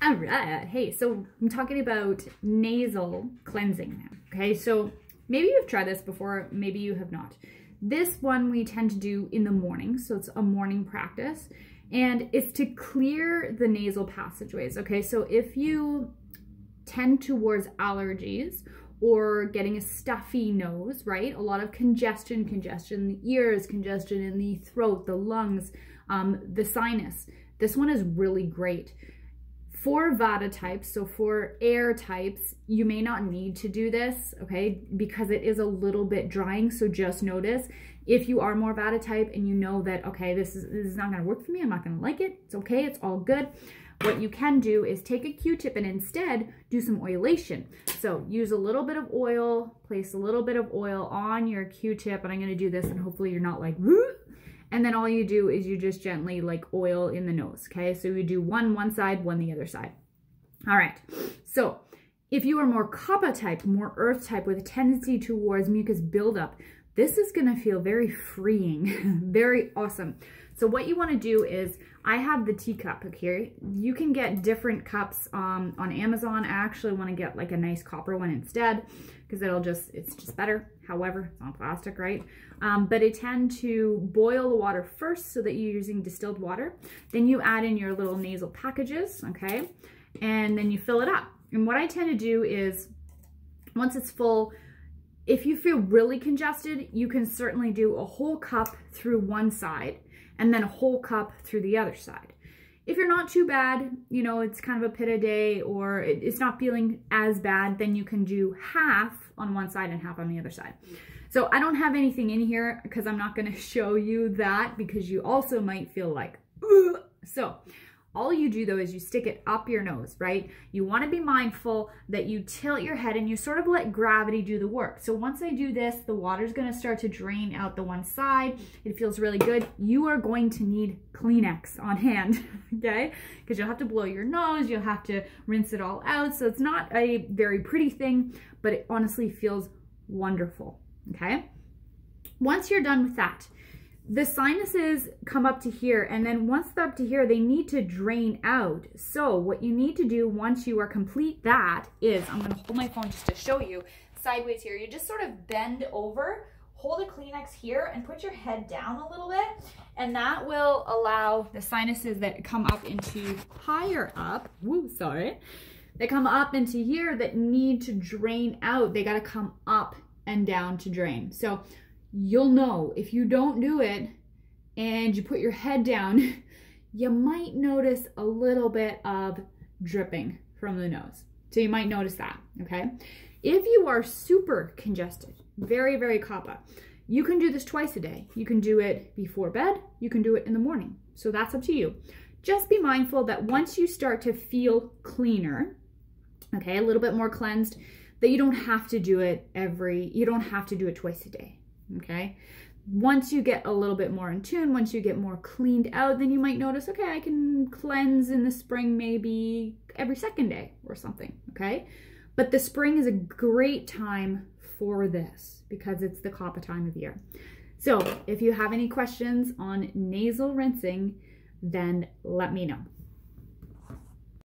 All right. Hey, so I'm talking about nasal cleansing now. Okay, so maybe you've tried this before, maybe you have not. This one we tend to do in the morning, so it's a morning practice, and it's to clear the nasal passageways. Okay, so if you tend towards allergies or getting a stuffy nose, right? A lot of congestion in the ears, congestion in the throat, the lungs, the sinus. This one is really great. For Vata types, so for air types, you may not need to do this, okay, because it is a little bit drying, so just notice. If you are more Vata type and you know that, okay, this is not gonna work for me, I'm not gonna like it, it's okay, it's all good. What you can do is take a Q-tip and instead do some oilation. So use a little bit of oil, place a little bit of oil on your Q-tip, and I'm gonna do this and hopefully you're not like, woo! And then all you do is you just gently like oil in the nose, okay? So you do one side, one the other side. All right, so if you are more Kapha type, more earth type with a tendency towards mucus buildup, this is gonna feel very freeing, very awesome. So what you wanna do is, I have the teacup here. You can get different cups on Amazon. I actually wanna get like a nice copper one instead, because it's just better. However, it's not plastic, right? But I tend to boil the water first so that you're using distilled water. Then you add in your little nasal packages, okay? And then you fill it up. And what I tend to do is, once it's full, if you feel really congested, you can certainly do a whole cup through one side and then a whole cup through the other side. If you're not too bad, you know, it's kind of a pitta day or it's not feeling as bad, then you can do half on one side and half on the other side. So I don't have anything in here because I'm not going to show you that because you also might feel like, ugh. So all you do though is you stick it up your nose, right? You want to be mindful that you tilt your head and you sort of let gravity do the work. So once I do this, the water's going to start to drain out the one side. It feels really good. You are going to need Kleenex on hand, okay? Because you'll have to blow your nose, you'll have to rinse it all out. So it's not a very pretty thing, but it honestly feels wonderful, okay? Once you're done with that, the sinuses come up to here, and then once they're up to here, they need to drain out. So what you need to do once you are complete that is, I'm gonna hold my phone just to show you, sideways here, you just sort of bend over, hold a Kleenex here, and put your head down a little bit, and that will allow the sinuses that come up into higher up, they come up into here that need to drain out. They gotta come up and down to drain. So you'll know if you don't do it and you put your head down, you might notice a little bit of dripping from the nose. So you might notice that, okay? If you are super congested, very, very Kapha, you can do this twice a day. You can do it before bed, you can do it in the morning. So that's up to you. Just be mindful that once you start to feel cleaner, okay, a little bit more cleansed, that you don't have to do it twice a day. Okay, once you get a little bit more in tune, once you get more cleaned out, then you might notice, okay, I can cleanse in the spring maybe every second day or something, okay? But the spring is a great time for this because it's the Kapha time of year. So if you have any questions on nasal rinsing, then let me know.